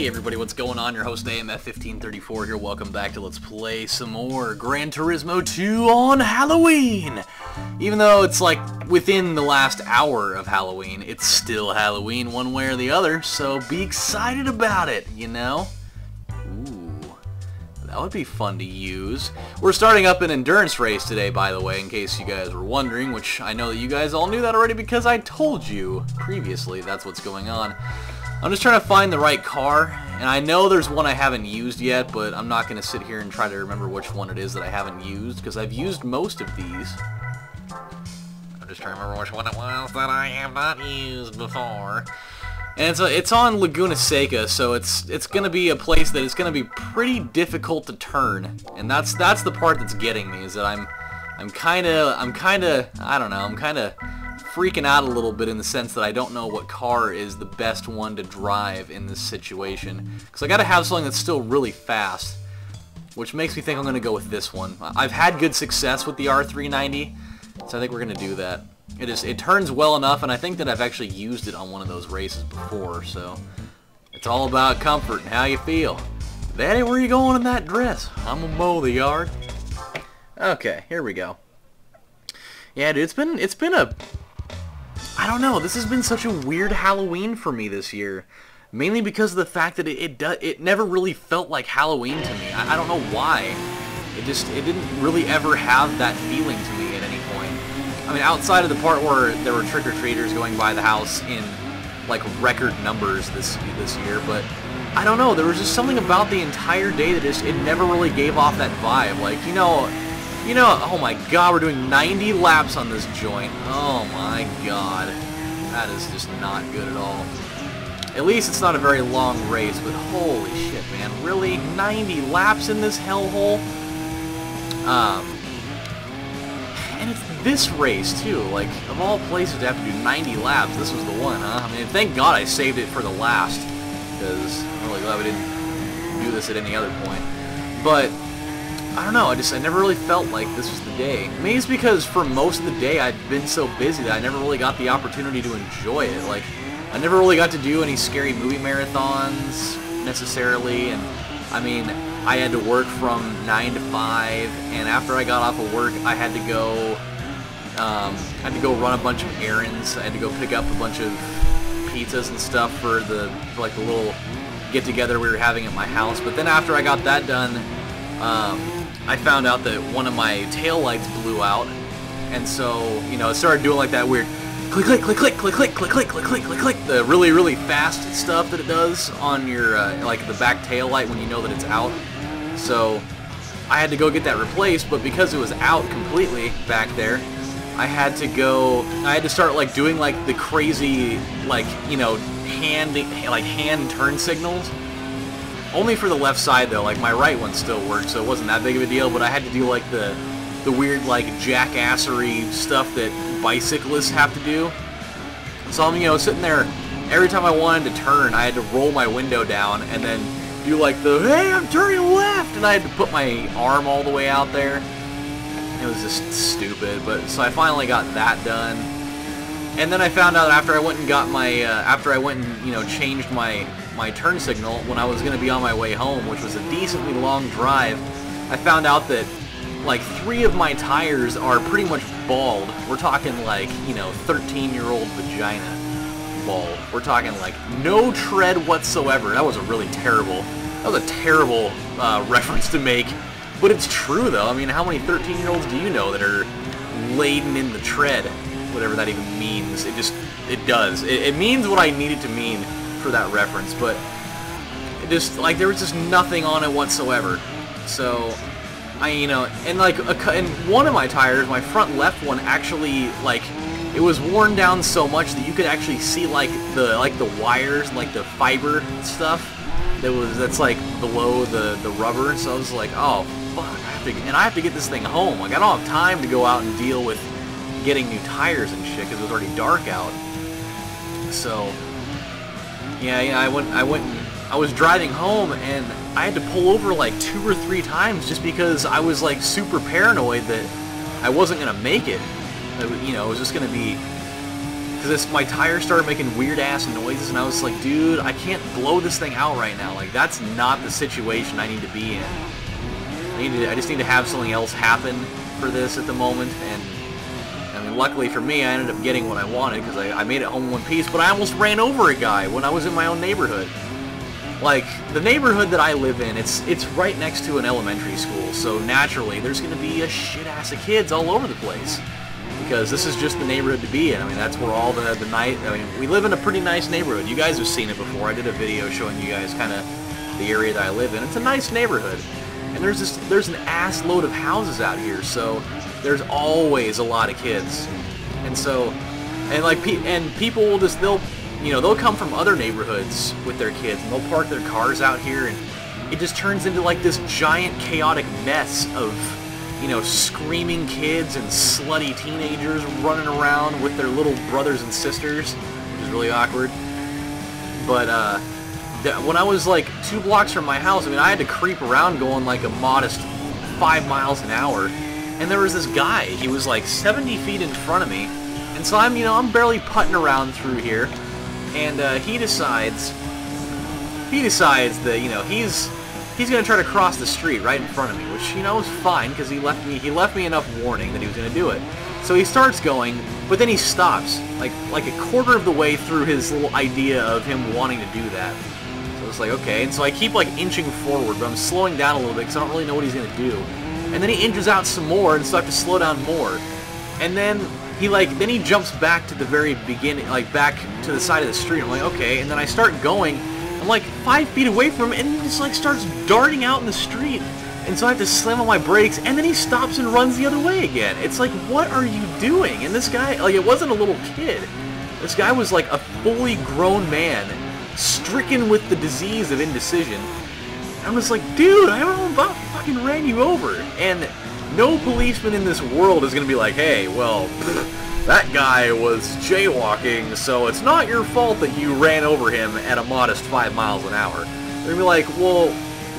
Hey everybody, what's going on? Your host AMF1534 here. Welcome back to Let's Play some more Gran Turismo 2 on Halloween! Even though it's like within the last hour of Halloween, it's still Halloween one way or the other, so be excited about it, you know? Ooh, that would be fun to use. We're starting up an endurance race today, by the way, in case you guys were wondering, which I know that you guys all knew that already because I told you previously that's what's going on. I'm just trying to find the right car, and I know there's one I haven't used yet, but I'm not going to sit here and try to remember which one it is that I haven't used, because I've used most of these. I'm just trying to remember which one it was that I have not used before. And it's on Laguna Seca, so it's going to be a place that is going to be pretty difficult to turn, and that's the part that's getting me, is that I'm kind of I don't know, I'm kind of freaking out a little bit in the sense that I don't know what car is the best one to drive in this situation, because I gotta have something that's still really fast, which makes me think I'm gonna go with this one. I've had good success with the R390, so I think we're gonna do that. It turns well enough, and I think that I've actually used it on one of those races before, so it's all about comfort and how you feel. Daddy, where you going in that dress? I'm gonna mow the yard. Okay, here we go. Yeah, dude, it's been a, I don't know, this has been such a weird Halloween for me this year. Mainly because of the fact that it never really felt like Halloween to me. I don't know why. It didn't really ever have that feeling to me at any point. I mean, outside of the part where there were trick-or-treaters going by the house in, like, record numbers this year, but I don't know, there was just something about the entire day that it never really gave off that vibe. Like, you know, oh my god, we're doing 90 laps on this joint. Oh my god. That is just not good at all. At least it's not a very long race, but holy shit, man. Really? 90 laps in this hellhole? And it's this race, too. Like, of all places to have to do 90 laps, this was the one, huh? I mean, thank god I saved it for the last, because I'm really glad we didn't do this at any other point. But I don't know, I never really felt like this was the day. Maybe it's because for most of the day I'd been so busy that I never really got the opportunity to enjoy it. Like, I never really got to do any scary movie marathons, necessarily, and, I mean, I had to work from 9 to 5, and after I got off of work, I had to go, run a bunch of errands. I had to go pick up a bunch of pizzas and stuff for the little get-together we were having at my house. But then after I got that done, I found out that one of my taillights blew out, and so, you know, it started doing like that weird click, click, click, click, click, click, click, click, click, click, click, click, the really, really fast stuff that it does on your, like, the back taillight when you know that it's out. So, I had to go get that replaced, but because it was out completely back there, I had to start, like, doing, like, the crazy, like, you know, hand turn signals. Only for the left side, though. Like, my right one still worked, so it wasn't that big of a deal, but I had to do, like, the weird, like, jackassery stuff that bicyclists have to do. So I'm, you know, sitting there, every time I wanted to turn, I had to roll my window down and then do, like, the, hey, I'm turning left, and I had to put my arm all the way out there. It was just stupid, but, so I finally got that done. And then I found out after I went and got my, you know, changed my turn signal when I was going to be on my way home, which was a decently long drive, I found out that, like, 3 of my tires are pretty much bald. We're talking, like, you know, 13-year-old vagina bald. We're talking, like, no tread whatsoever. That was a terrible reference to make, but it's true, though. I mean, how many 13-year-olds do you know that are laden in the tread? Whatever that even means. It does. It means what I need it to mean for that reference, but it just, like, there was just nothing on it whatsoever. So you know, and like and one of my tires, my front left one, actually, like, it was worn down so much that you could actually see like the wires, like the fiber stuff that's like below the rubber. So I was like, oh fuck, I have to get this thing home. Like, I don't have time to go out and deal with getting new tires and shit because it was already dark out. So yeah, I was driving home and I had to pull over like 2 or 3 times just because I was like super paranoid that I wasn't gonna make it. You know, it was just gonna be because my tires started making weird-ass noises, and I was like, dude, I can't blow this thing out right now. Like, that's not the situation I need to be in. I just need to have something else happen for this at the moment, and I mean, luckily for me, I ended up getting what I wanted, because I made it home in one piece, but I almost ran over a guy when I was in my own neighborhood. Like, the neighborhood that I live in, it's right next to an elementary school, so naturally, there's going to be a shit-ass of kids all over the place. Because this is just the neighborhood to be in. I mean, that's where all the night... I mean, we live in a pretty nice neighborhood. You guys have seen it before. I did a video showing you guys kind of the area that I live in. It's a nice neighborhood. And there's an ass load of houses out here, so there's always a lot of kids. And so... And people will just... They'll come from other neighborhoods with their kids, and they'll park their cars out here, and it just turns into like this giant chaotic mess of... screaming kids and slutty teenagers running around with their little brothers and sisters, which is really awkward. But, when I was, like, 2 blocks from my house, I mean, I had to creep around going, like, a modest 5 miles an hour, and there was this guy. He was, like, 70 feet in front of me, and so I'm barely putting around through here, and, he decides that, he's going to try to cross the street right in front of me, which, is fine, because he left me enough warning that he was going to do it. So he starts going, but then he stops, like a quarter of the way through his little idea of him wanting to do that. So it's like, okay, and so I keep, like, inching forward, but I'm slowing down a little bit, because I don't really know what he's going to do. And then he inches out some more, and so I have to slow down more. And then he jumps back to the very beginning, like, back to the side of the street. I'm like, okay, and then I start going, I'm like 5 feet away from him, and he just like starts darting out in the street, and so I have to slam on my brakes, and then he stops and runs the other way again. It's like, what are you doing? And this guy, like, it wasn't a little kid. This guy was like a fully grown man, stricken with the disease of indecision. I'm just like, dude, I don't know about fucking ran you over. And no policeman in this world is gonna be like, hey, well, that guy was jaywalking, so it's not your fault that you ran over him at a modest 5 miles an hour. They're gonna be like, well,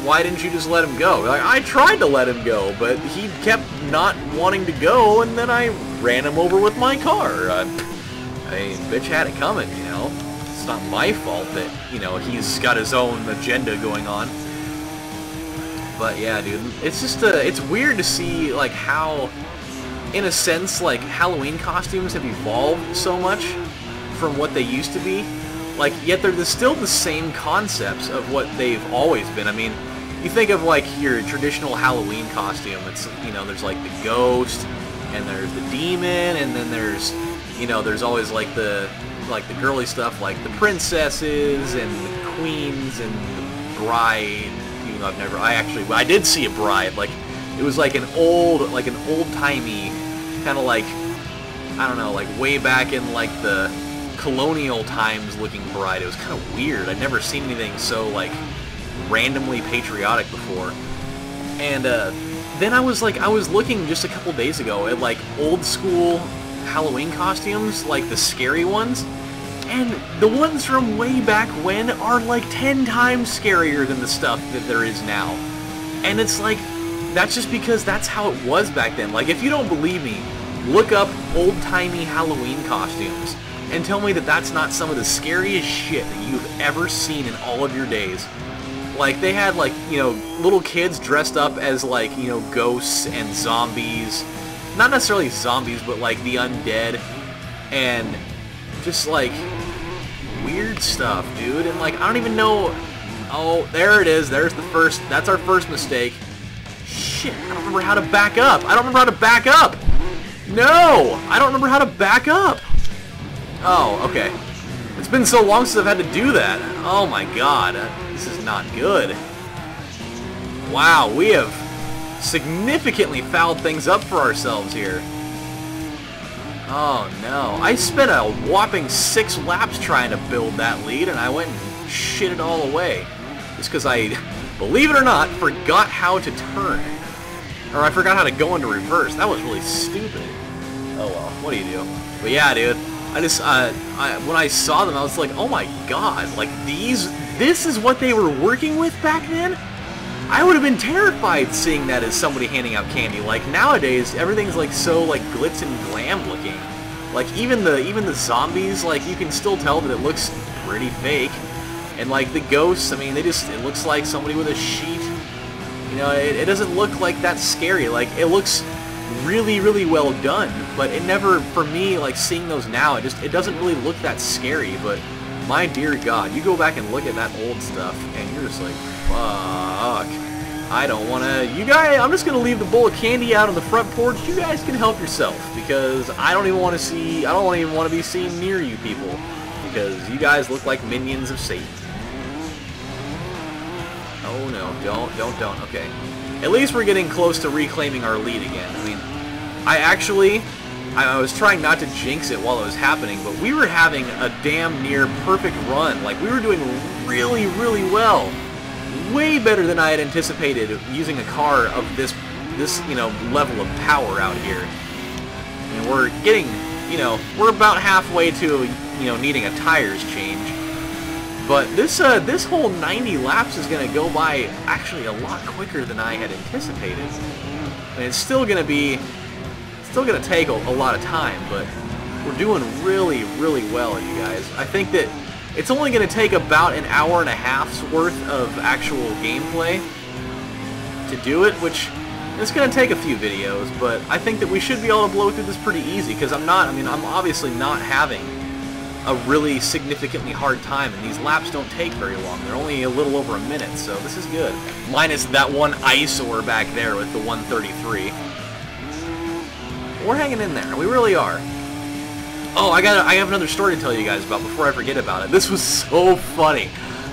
why didn't you just let him go? Like, I tried to let him go, but he kept not wanting to go, and then I ran him over with my car. I mean, bitch had it coming, It's not my fault that, he's got his own agenda going on. But yeah, dude, it's just, it's weird to see, like, how... in a sense, like, Halloween costumes have evolved so much from what they used to be. Like, yet they're still the same concepts of what they've always been. I mean, you think of, like, your traditional Halloween costume. It's, there's, like, the ghost, and there's the demon, and then there's always, like the girly stuff, like the princesses, and the queens, and the bride. Even though I did see a bride, like, it was like an old-timey, kind of like, I don't know, like way back in like the colonial times looking bride. It was kind of weird. I'd never seen anything so like randomly patriotic before. And then I was looking just a couple days ago at like old school Halloween costumes, like the scary ones, and the ones from way back when are like 10 times scarier than the stuff that there is now. And it's like, that's just because that's how it was back then. Like, if you don't believe me, look up old-timey Halloween costumes and tell me that that's not some of the scariest shit that you've ever seen in all of your days. Like, they had, like, little kids dressed up as, like, ghosts and zombies. Not necessarily zombies, but, like, the undead. And just, like, weird stuff, dude. And, like, I don't even know... Oh, there it is. That's our first mistake. Shit, I don't remember how to back up. No! I don't remember how to back up. Oh, okay. It's been so long since I've had to do that. Oh my god. This is not good. Wow, we have significantly fouled things up for ourselves here. Oh no. I spent a whopping 6 laps trying to build that lead, and I went and shit it all away. Just because I, believe it or not, forgot how to turn. Or I forgot how to go into reverse. That was really stupid. Oh well, what do you do? But yeah, dude, I just, when I saw them, I was like, oh my god, like this is what they were working with back then? I would have been terrified seeing that as somebody handing out candy. Like, nowadays, everything's like so, like, glitz and glam looking. Like even the zombies, like you can still tell that it looks pretty fake. And like the ghosts, I mean, it looks like somebody with a sheet. You know, it doesn't look like that scary. Like it looks really, really well done, but it never, for me, like seeing those now, it doesn't really look that scary. But my dear God, you go back and look at that old stuff, and you're just like, fuck. I don't want to, you guys, I'm just going to leave the bowl of candy out on the front porch. You guys can help yourself, because I don't even want to be seen near you people, because you guys look like minions of Satan. Oh no, don't, okay. At least we're getting close to reclaiming our lead again. I mean, I was trying not to jinx it while it was happening, but we were having a damn near perfect run. Like, we were doing really, really well. Way better than I had anticipated using a car of this you know, level of power out here. And we're getting, you know, we're about halfway to, you know, needing a tires change. But this whole 90 laps is going to go by actually a lot quicker than I had anticipated. And it's still going to take a lot of time, but we're doing really, really well, you guys. I think that it's only going to take about an hour and a half's worth of actual gameplay to do it, which it's going to take a few videos, but I think that we should be able to blow through this pretty easy, because I'm obviously not having a really significantly hard time, and these laps don't take very long. They're only a little over a minute, so this is good. Minus that one eyesore back there with the 133. We're hanging in there. We really are. Oh, I have another story to tell you guys about before I forget about it. This was so funny.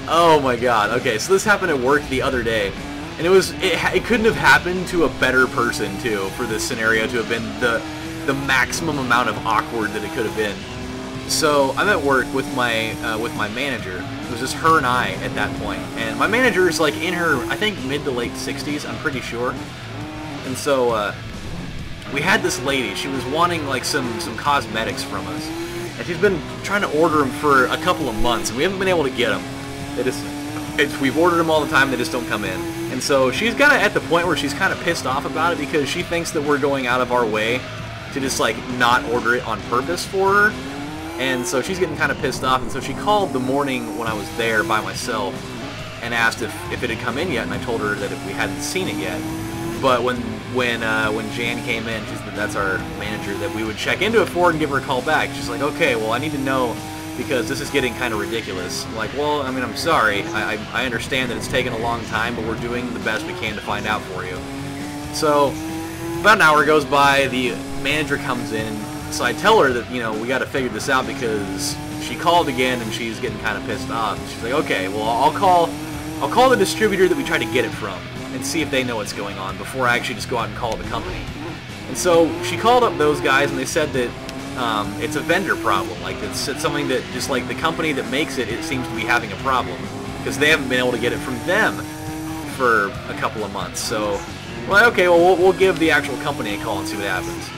Oh my God. Okay, so this happened at work the other day, and it couldn't have happened to a better person too for this scenario to have been the maximum amount of awkward that it could have been. So I'm at work with my manager. It was just her and I at that point, and my manager is like in her, I think, mid to late 60s. I'm pretty sure. And so we had this lady. She was wanting like some cosmetics from us, and she's been trying to order them for a couple of months, and we haven't been able to get them. We've ordered them all the time. They just don't come in. And so she's kind of at the point where she's kind of pissed off about it, because she thinks that we're going out of our way to just like not order it on purpose for her. And so she's getting kind of pissed off, and so she called the morning when I was there by myself and asked if it had come in yet, and I told her that we hadn't seen it yet. But when Jan came in, she said that's our manager, that we would check into it for and give her a call back. She's like, okay, well, I need to know, because this is getting kind of ridiculous. I'm like, well, I mean, I'm sorry. I understand that it's taken a long time, but we're doing the best we can to find out for you. So about an hour goes by, the manager comes in. So I tell her that, you know, we got to figure this out, because she called again and she's getting kind of pissed off. And she's like, okay, well, I'll call the distributor that we tried to get it from and see if they know what's going on before I actually just go out and call the company. And so she called up those guys, and they said that it's a vendor problem. Like, it's something that just like the company that makes it, it seems to be having a problem, because they haven't been able to get it from them for a couple of months. So, well, okay, well, we'll give the actual company a call and see what happens.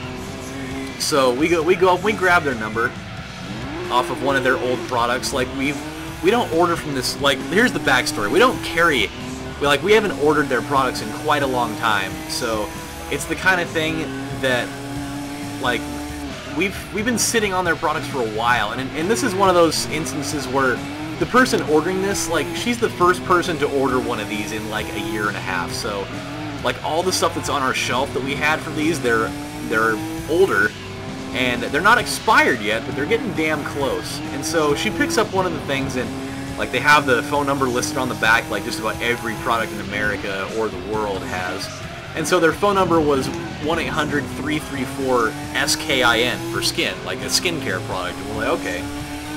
So we go up, we grab their number off of one of their old products. Like, we don't order from this, like, here's the backstory. We don't carry, we haven't ordered their products in quite a long time. So it's the kind of thing that, like, we've been sitting on their products for a while, and this is one of those instances where the person ordering this, like, she's the first person to order one of these in like a year and a half. So, like, all the stuff that's on our shelf that we had for these, they're older, and they're not expired yet, but they're getting damn close. And so she picks up one of the things, and like, they have the phone number listed on the back, like just about every product in America or the world has. And so their phone number was 1-800-334-SKIN for skin, like a skincare product. And we're like, okay.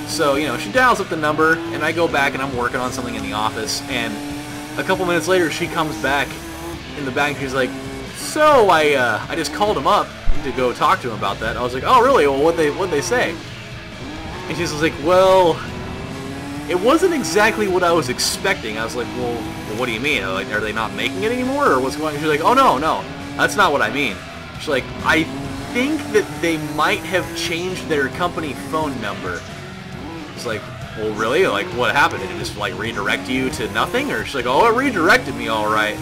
So, you know, she dials up the number, and I go back and I'm working on something in the office, and a couple minutes later she comes back in the back and she's like, so I just called him up to go talk to him about that. I was like, oh really? Well, what'd they say? And she was like, well, it wasn't exactly what I was expecting. I was like, well, what do you mean? Like, are they not making it anymore, or what's going on? She's like, oh no, that's not what I mean. She's like, I think that they might have changed their company phone number. It's like, well, really? Like, what happened? Did it just like redirect you to nothing? Or she's like, oh, it redirected me all right,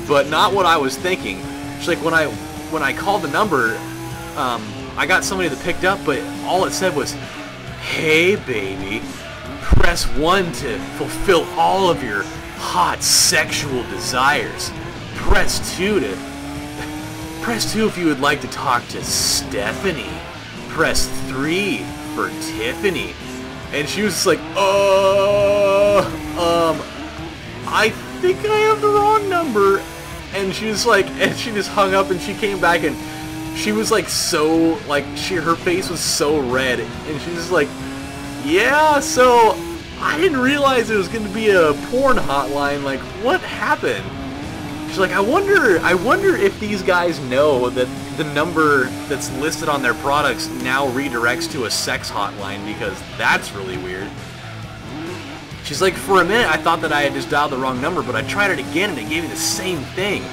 but not what I was thinking. She's like, when I called the number, I got somebody that picked up, but all it said was, "Hey baby, press 1 to fulfill all of your hot sexual desires. Press 2 if you would like to talk to Stephanie. Press 3 for Tiffany." And she was just like, I think I have the wrong number. And she was like, and she just hung up, and she came back, and she was like so, like, her face was so red, and she was like, "Yeah, so I didn't realize it was going to be a porn hotline. Like, what happened?" She's like, I wonder if these guys know that the number that's listed on their products now redirects to a sex hotline, because that's really weird. She's like, "For a minute I thought that I had just dialed the wrong number, but I tried it again and it gave me the same thing."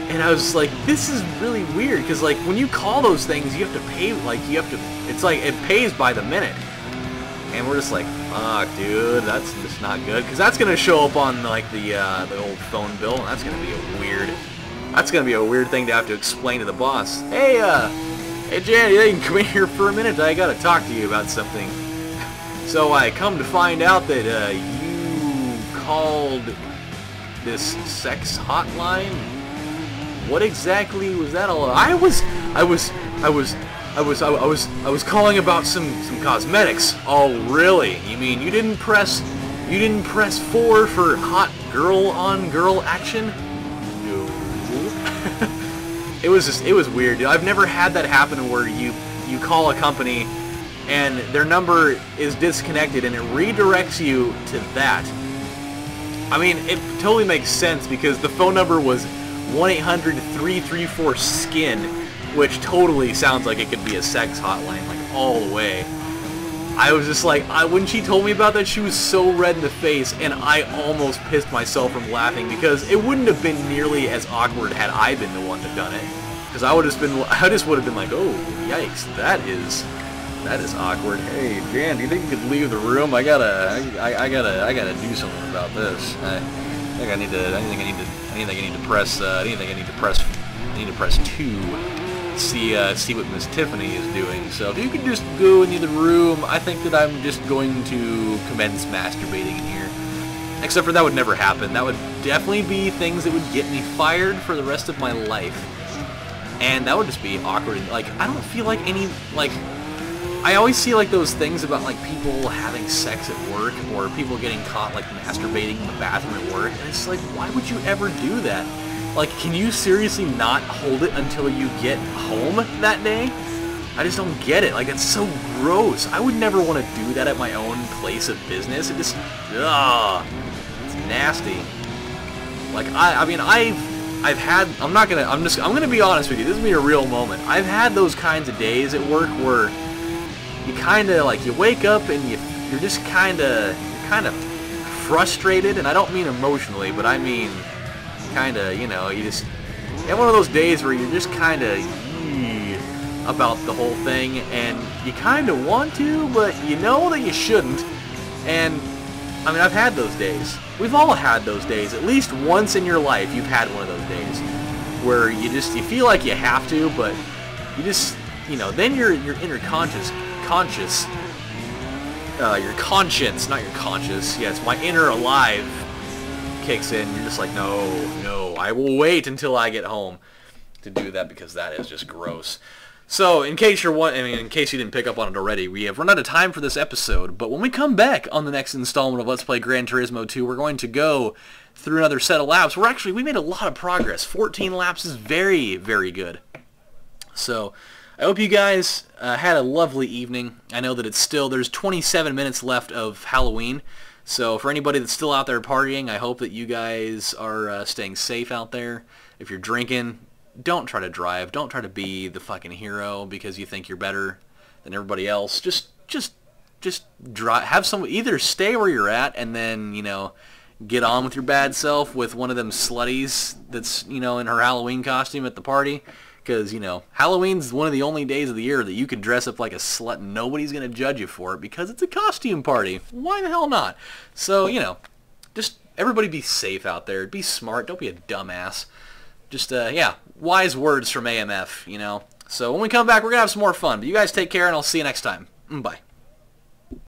And I was like, this is really weird, because like when you call those things, you have to pay, like it's like it pays by the minute. And we're just like, fuck, dude, that's just not good, because that's gonna show up on like the old phone bill, and that's gonna be a weird thing to have to explain to the boss. Hey Jan, you can come in here for a minute. I gotta talk to you about something. So I come to find out that you called this sex hotline. What exactly was that all about? I was calling about some cosmetics. Oh, really? You mean you didn't press 4 for hot girl-on-girl action? No. It was weird, dude. I've never had that happen where you call a company and their number is disconnected and it redirects you to that. I mean, it totally makes sense because the phone number was 1-800-334-SKIN, which totally sounds like it could be a sex hotline, like all the way. I was just like, when she told me about that, she was so red in the face, and I almost pissed myself from laughing, because it wouldn't have been nearly as awkward had I been the one that done it. Because I just would have been like, oh, yikes, that is awkward. Hey, Jan, do you think you could leave the room? I gotta do something about this. I think I need to press 2. See what Miss Tiffany is doing. So if you could just go into the room, I think that I'm just going to commence masturbating in here. Except for that would never happen. That would definitely be things that would get me fired for the rest of my life. And that would just be awkward. Like, I don't feel like I always see like those things about like people having sex at work, or people getting caught like masturbating in the bathroom at work, and it's like, why would you ever do that? Like, can you seriously not hold it until you get home that day? I just don't get it. Like, it's so gross. I would never want to do that at my own place of business. It just, it's nasty. Like, I'm gonna be honest with you. This is gonna be a real moment. I've had those kinds of days at work where you kind of, like, you wake up and you're just kind of frustrated, and I don't mean emotionally, but I mean kind of, you know, you have one of those days where you're just kind of about the whole thing, and you kind of want to, but you know that you shouldn't. And I mean, I've had those days. We've all had those days. At least once in your life, you've had one of those days where you feel like you have to, but you just, you know, then your inner conscience, your conscience, not your conscious. Yes, my inner alive kicks in. You're just like, no, I will wait until I get home to do that, because that is just gross. So, in case you didn't pick up on it already, we have run out of time for this episode, but when we come back on the next installment of Let's Play Gran Turismo 2, we're going to go through another set of laps. We made a lot of progress. 14 laps is very, very good. So, I hope you guys had a lovely evening. I know that there's 27 minutes left of Halloween. So for anybody that's still out there partying, I hope that you guys are staying safe out there. If you're drinking, don't try to drive. Don't try to be the fucking hero because you think you're better than everybody else. Just drive. Either stay where you're at and then, you know, get on with your bad self with one of them slutties that's, you know, in her Halloween costume at the party. Because, you know, Halloween's one of the only days of the year that you can dress up like a slut and nobody's going to judge you for it because it's a costume party. Why the hell not? So, you know, just everybody be safe out there. Be smart. Don't be a dumbass. Just, yeah, wise words from AMF, you know. So when we come back, we're going to have some more fun. But you guys take care, and I'll see you next time. Bye.